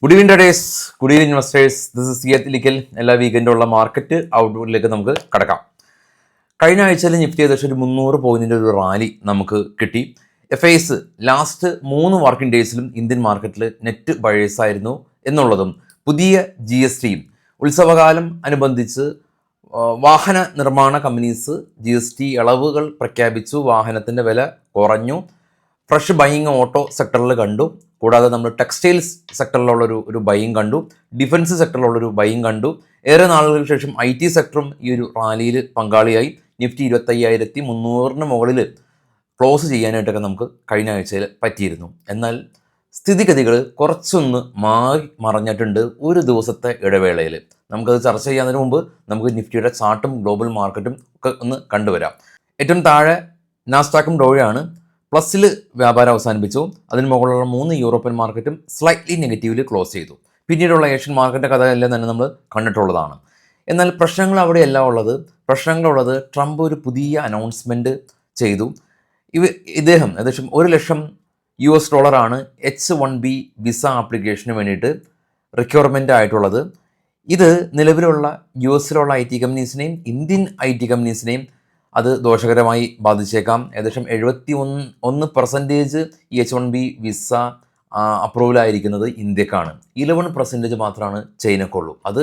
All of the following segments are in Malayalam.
Good evening traders, good evening investors. This is സിയത്ത് ലിക്കൽ. എല്ലാ വീക്കെൻഡുള്ള മാർക്കറ്റ് ഔട്ട്പുട്ടിലേക്ക് നമുക്ക് കടക്കാം. കഴിഞ്ഞ ആഴ്ചയിൽ നിഫ്റ്റി ഏകദേശം ഒരു 300 പോയിന്റിൻ്റെ ഒരു റാലി നമുക്ക് കിട്ടി. FIs ലാസ്റ്റ് 3 വർക്കിംഗ് ഡേയ്സിലും ഇന്ത്യൻ മാർക്കറ്റിൽ നെറ്റ് ബയേഴ്സ് ആയിരുന്നു എന്നുള്ളതും പുതിയ GST ഉത്സവകാലം അനുബന്ധിച്ച് വാഹന നിർമ്മാണ കമ്പനീസ് GST ഇളവുകൾ പ്രഖ്യാപിച്ചു. വാഹനത്തിൻ്റെ വില കുറഞ്ഞു. ഫ്രഷ് ബൈയിങ് ഓട്ടോ സെക്ടറിൽ കണ്ടു. കൂടാതെ നമ്മൾ ടെക്സ്റ്റൈൽസ് സെക്ടറിലുള്ളൊരു ബൈയിങ് കണ്ടു. ഡിഫൻസ് സെക്ടറിലുള്ളൊരു ബൈയിങ് കണ്ടു. ഏറെ നാളുകൾക്ക് ശേഷം IT സെക്ടറും ഈ ഒരു റാലിയിൽ പങ്കാളിയായി. നിഫ്റ്റി 25,300 മുകളിൽ ക്ലോസ് ചെയ്യാനായിട്ടൊക്കെ നമുക്ക് കഴിഞ്ഞ ആഴ്ചയിൽ പറ്റിയിരുന്നു. എന്നാൽ സ്ഥിതിഗതികൾ കുറച്ചൊന്ന് മാറി മറഞ്ഞിട്ടുണ്ട് ഒരു ദിവസത്തെ ഇടവേളയിൽ. നമുക്കത് ചർച്ച ചെയ്യാതിന് മുമ്പ് നമുക്ക് നിഫ്റ്റിയുടെ ചാർട്ടും ഗ്ലോബൽ മാർക്കറ്റും ഒക്കെ ഒന്ന് കണ്ടുവരാം. ഏറ്റവും താഴെ നാസ്ഡാക്കും ഡോയാണ് പ്ലസ്സിൽ വ്യാപാരം അവസാനിപ്പിച്ചു. അതിന് മുകളിലുള്ള 3 യൂറോപ്യൻ മാർക്കറ്റും സ്ലൈറ്റ്ലി നെഗറ്റീവിൽ ക്ലോസ് ചെയ്തു. പിന്നീടുള്ള ഏഷ്യൻ മാർക്കറ്റിൻ്റെ കഥയെല്ലാം തന്നെ നമ്മൾ കണ്ടിട്ടുള്ളതാണ്. എന്നാൽ പ്രശ്നങ്ങൾ ഉള്ളത്. പ്രശ്നങ്ങളുള്ളത് ട്രംപ് ഒരു പുതിയ അനൗൺസ്മെൻറ്റ് ചെയ്തു. ഇദ്ദേഹം ഏകദേശം $1,00,000 H-1B വിസ ആപ്ലിക്കേഷന് വേണ്ടിയിട്ട് റിക്വയർമെൻ്റ് ആയിട്ടുള്ളത്. ഇത് നിലവിലുള്ള US IT കമ്പനീസിനെയും ഇന്ത്യൻ IT കമ്പനീസിനെയും അത് ദോഷകരമായി ബാധിച്ചേക്കാം. ഏകദേശം 71% ഈ H-1B വിസ അപ്രൂവലായിരിക്കുന്നത് ഇന്ത്യക്കാണ്. 11% മാത്രമാണ് ചൈനക്കുള്ളൂ. അത്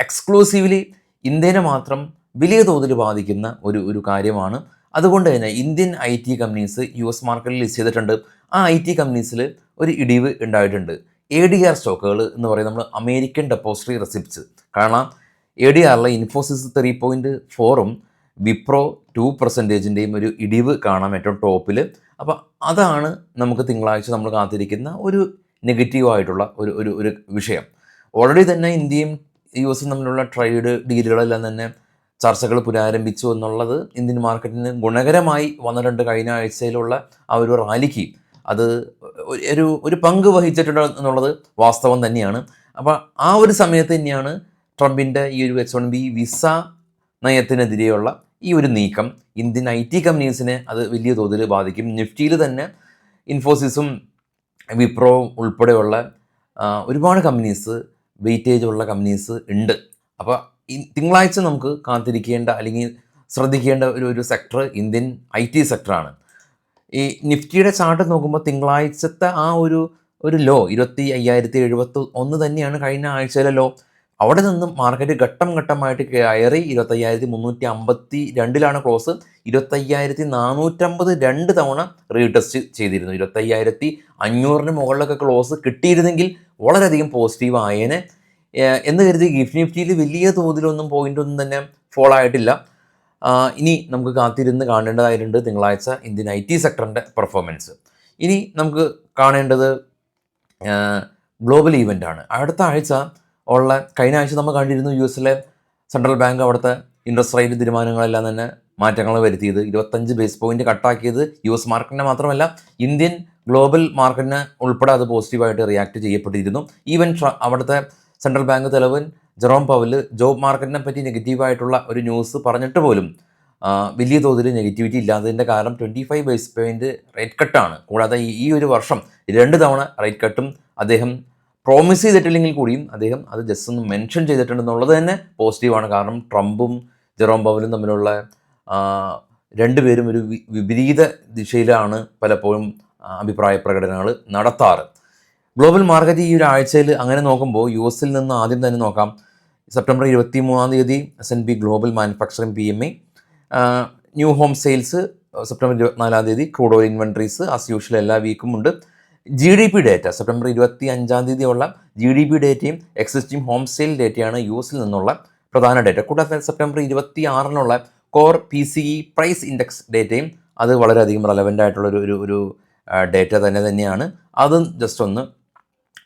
എക്സ്ക്ലൂസീവ്ലി ഇന്ത്യനെ മാത്രം വലിയ തോതിൽ ബാധിക്കുന്ന ഒരു കാര്യമാണ്. അതുകൊണ്ട് തന്നെ ഇന്ത്യൻ IT കമ്പനീസ് US മാർക്കറ്റിൽ ലിസ്റ്റ് ചെയ്തിട്ടുണ്ട്. ആ IT കമ്പനീസിൽ ഒരു ഇടിവ് ഉണ്ടായിട്ടുണ്ട്. ADR സ്റ്റോക്കുകൾ എന്ന് പറയുന്നത് നമ്മൾ അമേരിക്കൻ ഡെപ്പോസിറ്ററി റെസിപ്റ്റ്സ്. കാരണം ADRൽ ഇൻഫോസിസ് 3.4ഉം വിപ്രോ 2%-ൻ്റെയും ഒരു ഇടിവ് കാണാം ഏറ്റവും ടോപ്പിൽ. അപ്പോൾ അതാണ് നമുക്ക് തിങ്കളാഴ്ച നമ്മൾ കാത്തിരിക്കുന്ന ഒരു നെഗറ്റീവായിട്ടുള്ള ഒരു വിഷയം. ഓൾറെഡി തന്നെ ഇന്ത്യയും US തമ്മിലുള്ള ട്രേഡ് ഡീലുകളെല്ലാം തന്നെ ചർച്ചകൾ പുനരാരംഭിച്ചു എന്നുള്ളത് ഇന്ത്യൻ മാർക്കറ്റിന് ഗുണകരമായി വന്നിട്ടുണ്ട്. കഴിഞ്ഞ ആഴ്ചയിലുള്ള ആ ഒരു റാലിക്ക് അത് ഒരു പങ്ക് വഹിച്ചിട്ടുണ്ട് എന്നുള്ളത് വാസ്തവം തന്നെയാണ്. അപ്പോൾ ആ ഒരു സമയത്ത് തന്നെയാണ് ട്രംപിൻ്റെ ഈ ഒരു H-1B വിസ നയത്തിനെതിരെയുള്ള ഈ ഒരു നീക്കം ഇന്ത്യൻ IT കമ്പനീസിനെ അത് വലിയ തോതിൽ ബാധിക്കും. നിഫ്റ്റിയിൽ തന്നെ ഇൻഫോസിസും വിപ്രോവും ഉൾപ്പെടെയുള്ള ഒരുപാട് കമ്പനീസ്, വെയിറ്റേജ് ഉള്ള കമ്പനീസ് ഉണ്ട്. അപ്പോൾ തിങ്കളാഴ്ച നമുക്ക് കാത്തിരിക്കേണ്ട അല്ലെങ്കിൽ ശ്രദ്ധിക്കേണ്ട ഒരു സെക്ടർ ഇന്ത്യൻ IT സെക്ടറാണ്. ഈ നിഫ്റ്റിയുടെ ചാർട്ട് നോക്കുമ്പോൾ തിങ്കളാഴ്ചത്തെ ആ ഒരു ലോ 25,071 തന്നെയാണ് കഴിഞ്ഞ ആഴ്ചയിലെ ലോ. അവിടെ നിന്നും മാർക്കറ്റ് ഘട്ടം ഘട്ടമായിട്ട് കയറി 25,352 ക്ലോസ്. 25,450 2 തവണ റീടെസ്റ്റ് ചെയ്തിരുന്നു. 25,500 മുകളിലൊക്കെ ക്ലോസ് കിട്ടിയിരുന്നെങ്കിൽ വളരെയധികം പോസിറ്റീവ് ആയേനെ എന്ന് കരുതി നിഫ്റ്റിയിൽ വലിയ തോതിലൊന്നും പോയിൻ്റൊന്നും തന്നെ ഫോളോ ആയിട്ടില്ല. ഇനി നമുക്ക് കാത്തിരുന്ന് കാണേണ്ടതായിട്ടുണ്ട് തിങ്കളാഴ്ച ഇന്ത്യൻ IT സെക്ടറിൻ്റെ പെർഫോമൻസ്. ഇനി നമുക്ക് കാണേണ്ടത് ഗ്ലോബൽ ഈവൻ്റാണ്. അടുത്ത ആഴ്ച കഴിഞ്ഞ ആഴ്ച നമ്മൾ കണ്ടിരുന്നു US സെൻട്രൽ ബാങ്ക് അവിടുത്തെ ഇൻട്രസ്റ്റ് റേറ്റ് തീരുമാനങ്ങളെല്ലാം തന്നെ മാറ്റങ്ങൾ വരുത്തിയത്. 25 ബേസ് പോയിന്റ് കട്ടാക്കിയത് US മാർക്കറ്റിനെ മാത്രമല്ല ഇന്ത്യൻ ഗ്ലോബൽ മാർക്കറ്റിനെ ഉൾപ്പെടെ അത് പോസിറ്റീവായിട്ട് റിയാക്ട് ചെയ്യപ്പെട്ടിരുന്നു. ഈവൻ അവിടുത്തെ സെൻട്രൽ ബാങ്ക് തലവൻ ജെറോം പവൽ ജോബ് മാർക്കറ്റിനെ പറ്റി നെഗറ്റീവായിട്ടുള്ള ഒരു ന്യൂസ് പറഞ്ഞിട്ട് പോലും വലിയ തോതിൽ നെഗറ്റിവിറ്റി ഇല്ലാത്തതിൻ്റെ കാരണം 25 ബേസ് പോയിന്റ് റേറ്റ് കട്ടാണ്. കൂടാതെ ഈ ഒരു വർഷം 2 തവണ റേറ്റ് കട്ടും അദ്ദേഹം പ്രോമിസ് ചെയ്തിട്ടില്ലെങ്കിൽ കൂടിയും അദ്ദേഹം അത് ജസ്റ്റ് ഒന്ന് മെൻഷൻ ചെയ്തിട്ടുണ്ടെന്നുള്ളത് തന്നെ പോസിറ്റീവാണ്. കാരണം ട്രംപും ജെറോം പവലും തമ്മിലുള്ള രണ്ടുപേരും ഒരു വിപരീത ദിശയിലാണ് പലപ്പോഴും അഭിപ്രായ പ്രകടനങ്ങൾ നടത്താറ്. ഗ്ലോബൽ മാർക്കറ്റ് ഈ ഒരു ആഴ്ചയിൽ അങ്ങനെ നോക്കുമ്പോൾ US നിന്ന് ആദ്യം തന്നെ നോക്കാം. September 23 S&P global manufacturing PMI, new home sales September 24 crude oil inventories as usual എല്ലാ വീക്കും ഉണ്ട്. GDP ഡേറ്റ സെപ്റ്റംബർ 25 ഉള്ള GDP ഡേറ്റയും എക്സിസ്റ്റിംഗ് ഹോം സെയിൽ ഡേറ്റയാണ് US നിന്നുള്ള പ്രധാന ഡേറ്റ. കൂടാതെ September 26 core PCE price index ഡേറ്റയും അത് വളരെയധികം റെലവൻ്റ് ആയിട്ടുള്ള ഒരു ഡേറ്റ തന്നെയാണ്. അതും ജസ്റ്റ് ഒന്ന്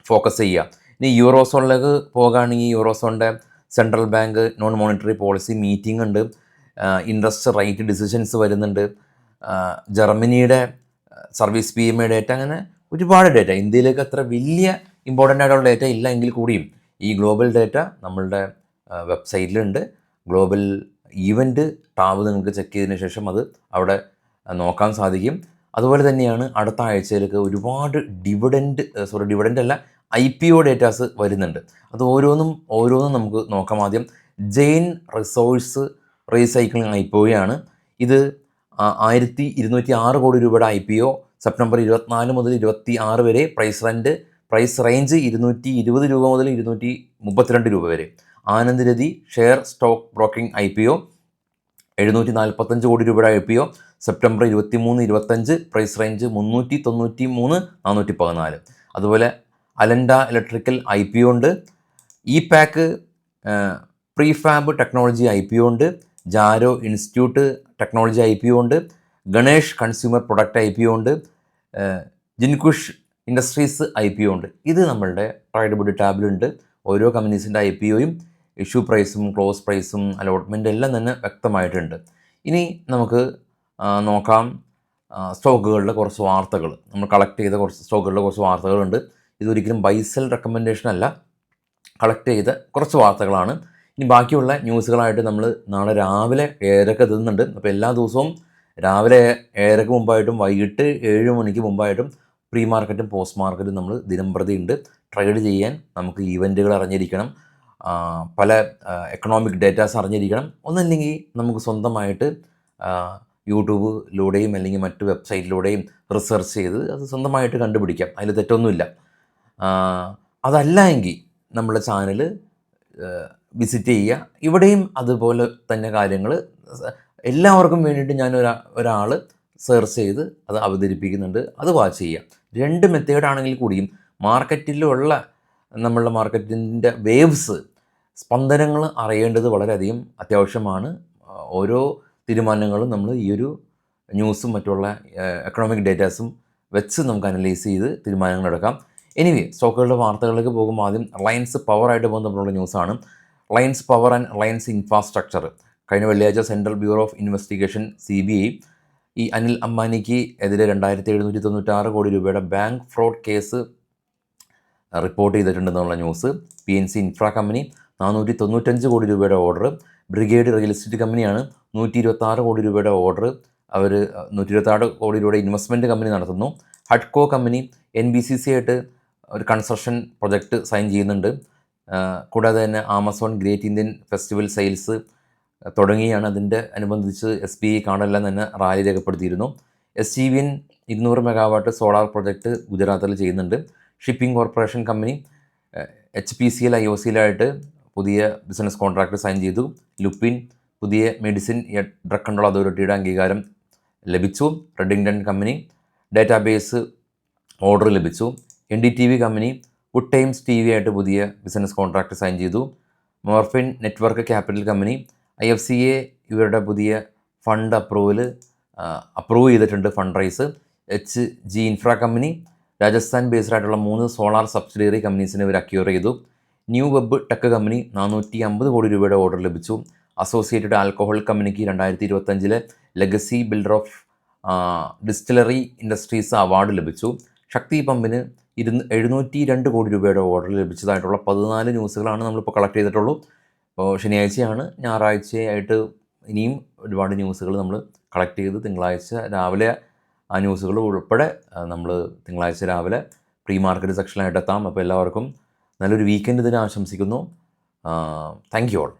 ഫോക്കസ് ചെയ്യുക. ഇനി യൂറോസോണിലേക്ക് പോകുകയാണെങ്കിൽ യൂറോസോണിൻ്റെ central bank non monetary policy meeting ഉണ്ട്. ഇൻട്രസ്റ്റ് റേറ്റ് ഡിസിഷൻസ് വരുന്നുണ്ട്. ജർമ്മനിയുടെ സർവീസ് PMI ഡേറ്റ, അങ്ങനെ ഒരുപാട് ഡേറ്റ. ഇന്ത്യയിലേക്ക് അത്ര വലിയ ഇമ്പോർട്ടൻ്റ് ആയിട്ടുള്ള ഡേറ്റ ഇല്ല എങ്കിൽ കൂടിയും ഈ ഗ്ലോബൽ ഡേറ്റ നമ്മളുടെ വെബ്സൈറ്റിലുണ്ട്. ഗ്ലോബൽ ഈവൻറ്റ് ടാബ് നിങ്ങൾക്ക് ചെക്ക് ചെയ്തതിന് ശേഷം അത് അവിടെ നോക്കാൻ സാധിക്കും. അതുപോലെ തന്നെയാണ് അടുത്ത ആഴ്ചയിലേക്ക് ഒരുപാട് ഡിവിഡൻ്റ് അല്ല IPO ഡേറ്റാസ് വരുന്നുണ്ട്. അത് ഓരോന്നും നമുക്ക് നോക്കാം. ആദ്യം ജെയിൻ റിസോഴ്സ് റീസൈക്ലിംഗ് IPO ആണ്. ഇത് 1206 കോടി രൂപയുടെ IPO സെപ്റ്റംബർ 24 മുതൽ 26 വരെ. പ്രൈസ് റേഞ്ച് 220 രൂപ മുതൽ 232 രൂപ വരെ. Anand share stock broking IPO 745 കോടി രൂപയുടെ IPO സെപ്റ്റംബർ 23-25. Price range 393 414. അതുപോലെ അലൻഡ ഇലക്ട്രിക്കൽ IPO ഉണ്ട്. പാക്ക് പ്രീഫാബ് ടെക്നോളജി IPO ഉണ്ട്. ജാരോ ഇൻസ്റ്റിറ്റ്യൂട്ട് ടെക്നോളജി IPO ഉണ്ട്. ഗണേഷ് കൺസ്യൂമർ പ്രൊഡക്റ്റ് IPO ഉണ്ട്. ജിൻകുഷ് ഇൻഡസ്ട്രീസ് IPO ഉണ്ട്. ഇത് നമ്മളുടെ ട്രേഡബിൾ ടാബിലുണ്ട്. ഓരോ കമ്പനീസിൻ്റെ IPOയും ഇഷ്യൂ പ്രൈസും ക്ലോസ് പ്രൈസും അലോട്ട്മെൻ്റ് എല്ലാം തന്നെ വ്യക്തമായിട്ടുണ്ട്. ഇനി നമുക്ക് നോക്കാം സ്റ്റോക്കുകളുടെ കുറച്ച് വാർത്തകൾ. നമ്മൾ കളക്ട് ചെയ്ത കുറച്ച് സ്റ്റോക്കുകളുടെ കുറച്ച് വാർത്തകളുണ്ട്. ഇതൊരിക്കലും ബൈസെൽ റെക്കമെൻഡേഷൻ അല്ല, കളക്ട് ചെയ്ത കുറച്ച് വാർത്തകളാണ്. ഇനി ബാക്കിയുള്ള ന്യൂസുകളായിട്ട് നമ്മൾ നാളെ രാവിലെ 7:30 എത്തുന്നുണ്ട്. അപ്പോൾ എല്ലാ ദിവസവും രാവിലെ 7:30 മുമ്പായിട്ടും വൈകിട്ട് 7 മണിക്ക് മുമ്പായിട്ടും പ്രീ മാർക്കറ്റും പോസ്റ്റ് മാർക്കറ്റും നമ്മൾ ദിനംപ്രതി ഉണ്ട്. ട്രേഡ് ചെയ്യാൻ നമുക്ക് ഈവൻറ്റുകൾ അറിഞ്ഞിരിക്കണം, പല എക്കണോമിക് ഡേറ്റാസ് അറിഞ്ഞിരിക്കണം. ഒന്നല്ലെങ്കിൽ നമുക്ക് സ്വന്തമായിട്ട് യൂട്യൂബിലൂടെയും അല്ലെങ്കിൽ മറ്റ് വെബ്സൈറ്റിലൂടെയും റിസർച്ച് ചെയ്ത് അത് സ്വന്തമായിട്ട് കണ്ടുപിടിക്കാം. അതിൽ തെറ്റൊന്നുമില്ല. അതല്ല എങ്കിൽ നമ്മുടെ ചാനൽ വിസിറ്റ് ചെയ്യുക. ഇവിടെയും അതുപോലെ തന്നെ കാര്യങ്ങൾ എല്ലാവർക്കും വേണ്ടിയിട്ട് ഞാൻ ഒരാൾ സെർച്ച് ചെയ്ത് അത് അവതരിപ്പിക്കുന്നുണ്ട്. അത് വാച്ച് ചെയ്യുക. 2 മെത്തേഡാണെങ്കിൽ കൂടിയും മാർക്കറ്റിലുള്ള നമ്മളുടെ മാർക്കറ്റിൻ്റെ വേവ്സ്, സ്പന്ദനങ്ങൾ അറിയേണ്ടത് വളരെയധികം അത്യാവശ്യമാണ്. ഓരോ തീരുമാനങ്ങളും നമ്മൾ ഈ ഒരു ന്യൂസും മറ്റുള്ള എക്കണോമിക് ഡേറ്റാസും വെച്ച് നമുക്ക് അനലൈസ് ചെയ്ത് തീരുമാനങ്ങളെടുക്കാം. എനിവേ, സ്റ്റോക്കുകളുടെ വാർത്തകളിലേക്ക് പോകുമ്പോൾ ആദ്യം റിലയൻസ് പവറായിട്ട് ബന്ധപ്പെട്ടുള്ള ന്യൂസാണ്. Reliance power and Reliance infrastructure കഴിഞ്ഞ വെള്ളിയാഴ്ച central bureau of investigation CBI ഈ അനിൽ അംബാനിക്ക് എതിരെ 2796 കോടി രൂപയുടെ ബാങ്ക് ഫ്രോഡ് കേസ് റിപ്പോർട്ട് ചെയ്തിട്ടുണ്ടെന്നുള്ള ന്യൂസ്. PNC ഇൻഫ്രാ കമ്പനി 495 കോടി രൂപയുടെ ഓർഡർ. ബ്രിഗേഡ് റിയൽ എസ്റ്റേറ്റ് കമ്പനിയാണ് 126 കോടി രൂപയുടെ ഓർഡർ. അവർ 126 കോടി രൂപയുടെ ഇൻവെസ്റ്റ്മെൻറ്റ് കമ്പനി നടത്തുന്നു. ഹഡ്കോ കമ്പനി NBCC ആയിട്ട് ഒരു കൺസ്ട്രക്ഷൻ പ്രൊജക്റ്റ് സൈൻ ചെയ്യുന്നുണ്ട്. കൂടാതെ തന്നെ Amazon great Indian festival sales തുടങ്ങിയാണ്. അതിൻ്റെ അനുബന്ധിച്ച് SBI കാണലെല്ലാം തന്നെ റാലി രേഖപ്പെടുത്തിയിരുന്നു. SGVN 200 മെഗാവാട്ട് സോളാർ പ്രൊജക്റ്റ് ഗുജറാത്തിൽ ചെയ്യുന്നുണ്ട്. ഷിപ്പിംഗ് കോർപ്പറേഷൻ കമ്പനി HPCL IOCയിലായിട്ട് പുതിയ ബിസിനസ് കോൺട്രാക്റ്റ് സൈൻ ചെയ്തു. ലുപ്പിൻ പുതിയ മെഡിസിൻ ഡ്രഗ് കൺട്രോൾ അതോറിറ്റിയുടെ അംഗീകാരം ലഭിച്ചു. റെഡിങ്ടൺ കമ്പനി ഡേറ്റാബേസ് ഓർഡർ ലഭിച്ചു. NDTV company good times TV ആയിട്ട് പുതിയ ബിസിനസ് കോൺട്രാക്റ്റ് സൈൻ ചെയ്തു. Morphine network capital company IFCA ഇവരുടെ പുതിയ ഫണ്ട് അപ്രൂവ് ചെയ്തിട്ടുണ്ട്, fund raise. HG infra company Rajasthan based ആയിട്ടുള്ള 3 സോളാർ സബ്സിഡിയറി കമ്പനീസിനെ ഇവർ അക്യൂർ ചെയ്തു. ന്യൂ വെബ് ടെക് കമ്പനി 450 കോടി രൂപയുടെ ഓർഡർ ലഭിച്ചു. അസോസിയേറ്റഡ് ആൽക്കഹോൾ കമ്പനിക്ക് 2025 legacy builder of distillery industries award ലഭിച്ചു. ശക്തി പമ്പിന് 702 കോടി രൂപയുടെ ഓർഡർ ലഭിച്ചതായിട്ടുള്ള 14 ന്യൂസുകളാണ് നമ്മളിപ്പോൾ കളക്ട് ചെയ്തിട്ടുള്ളൂ. ഇപ്പോൾ ശനിയാഴ്ചയാണ്, ഞായറാഴ്ചയായിട്ട് ഇനിയും ഒരുപാട് ന്യൂസുകൾ നമ്മൾ കളക്ട് ചെയ്ത് തിങ്കളാഴ്ച രാവിലെ ആ ന്യൂസുകൾ ഉൾപ്പെടെ നമ്മൾ തിങ്കളാഴ്ച രാവിലെ പ്രീ മാർക്കറ്റ് സെക്ഷനിലായിട്ട് എത്താം. അപ്പോൾ എല്ലാവർക്കും നല്ലൊരു വീക്കെൻഡ് ഇതിനെ ആശംസിക്കുന്നു. Thank you all.